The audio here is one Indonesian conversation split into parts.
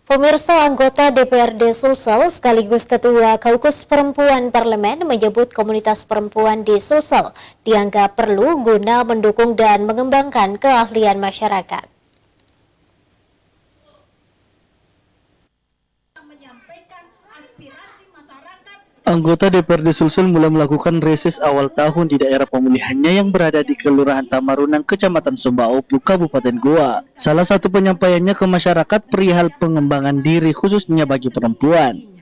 Pemirsa, anggota DPRD Sulsel sekaligus Ketua Kaukus Perempuan Parlemen menyebut komunitas perempuan di Sulsel dianggap perlu guna mendukung dan mengembangkan keahlian masyarakat. Anggota DPRD Sulsel mulai melakukan reses awal tahun di daerah pemilihannya yang berada di Kelurahan Tamarunang, Kecamatan Sumba Opu, Kabupaten Goa. Salah satu penyampaiannya ke masyarakat perihal pengembangan diri khususnya bagi perempuan.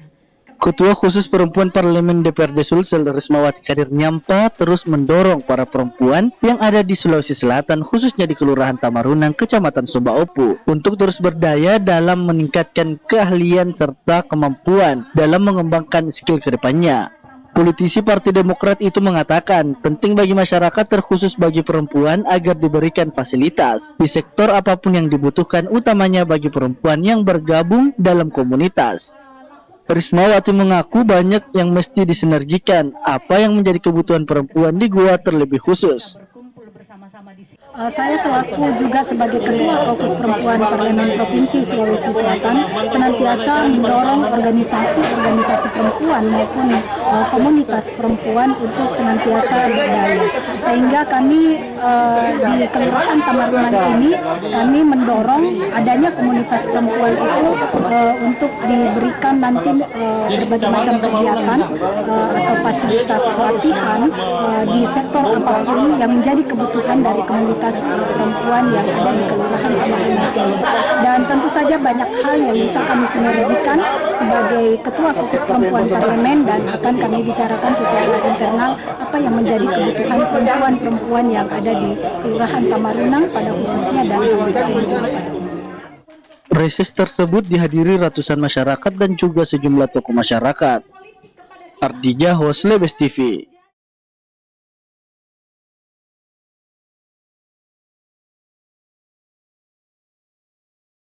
Ketua Khusus Perempuan Parlemen DPRD Sulsel, Rismawati Kadir Nyampa, terus mendorong para perempuan yang ada di Sulawesi Selatan, khususnya di Kelurahan Tamarunang, Kecamatan Sumba Opu, untuk terus berdaya dalam meningkatkan keahlian serta kemampuan dalam mengembangkan skill ke depannya. Politisi Partai Demokrat itu mengatakan penting bagi masyarakat terkhusus bagi perempuan agar diberikan fasilitas di sektor apapun yang dibutuhkan, utamanya bagi perempuan yang bergabung dalam komunitas. Rismawati mengaku banyak yang mesti disinergikan, apa yang menjadi kebutuhan perempuan di Goa terlebih khusus. Saya selaku juga sebagai Ketua Kaukus Perempuan Parlemen Provinsi Sulawesi Selatan senantiasa mendorong organisasi perempuan maupun komunitas perempuan untuk senantiasa berdaya. Sehingga kami di Kelurahan Tamarunang ini kami mendorong adanya komunitas perempuan itu untuk diberikan nanti berbagai macam kegiatan atau fasilitas pelatihan di sektor apapun yang menjadi kebutuhan dari komunitas perempuan yang ada di Kelurahan Tamarunang ini. Dan tentu saja banyak hal yang bisa kami sinergikan sebagai Ketua Kaukus Perempuan Parlemen, dan akan kami bicarakan secara internal apa yang menjadi kebutuhan perempuan-perempuan yang ada di Kelurahan Tamarunang pada khususnya dan Kabupaten Goa. Reses tersebut dihadiri ratusan masyarakat dan juga sejumlah tokoh masyarakat. Ardija, host Lebes TV.